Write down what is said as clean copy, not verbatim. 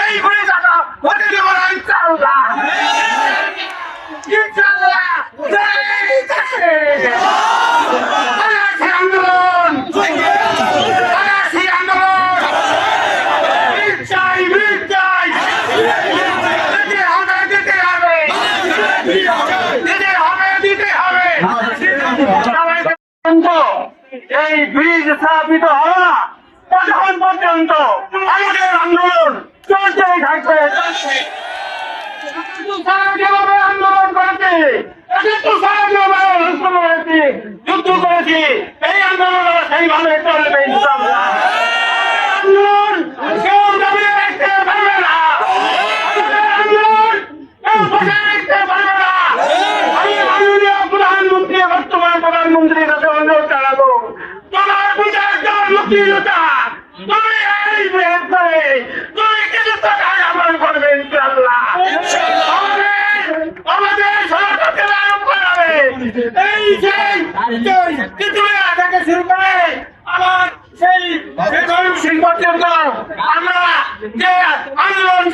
এই ব্রিজ হতে দেব না ইনশাআল্লাহ। ইনশাআল্লাহ আন্দোলন আন্দোলন চাই ব্রিজ চাই দিতে হবে দিতে হবে দিতে হবে দিতে হবে। এই ব্রিজ স্থাপিত হবে না ততক্ষণ পর্যন্ত আমাদের আন্দোলন চলতেই থাকবে। যেভাবে আন্দোলন করেছে যুদ্ধ করেছি এই আন্দোলন সেইভাবে চলবে ইনশাআল্লাহ। আন্দোলন কেউ দাবিয়ে রাখতে পারবে না, আন্দোলন কেউ বসে রাখতে পারবে না। আমি মাননীয় প্রধানমন্ত্রী বর্তমান প্রধানমন্ত্রীর কাছে অনুরোধ জানাবো, তোমার বিচার মুক্তিযোদ্ধা তুমি এই ব্রিজে তুমি কিছু টাকা আমল করবে ইনশাআল্লাহ। আমাদের সরকারকে আরম্ভ করাবে এই সেই তেতুলিয়া থেকে শুরু করে আমার সেই পর্যন্ত আমরা যে আন্দোলন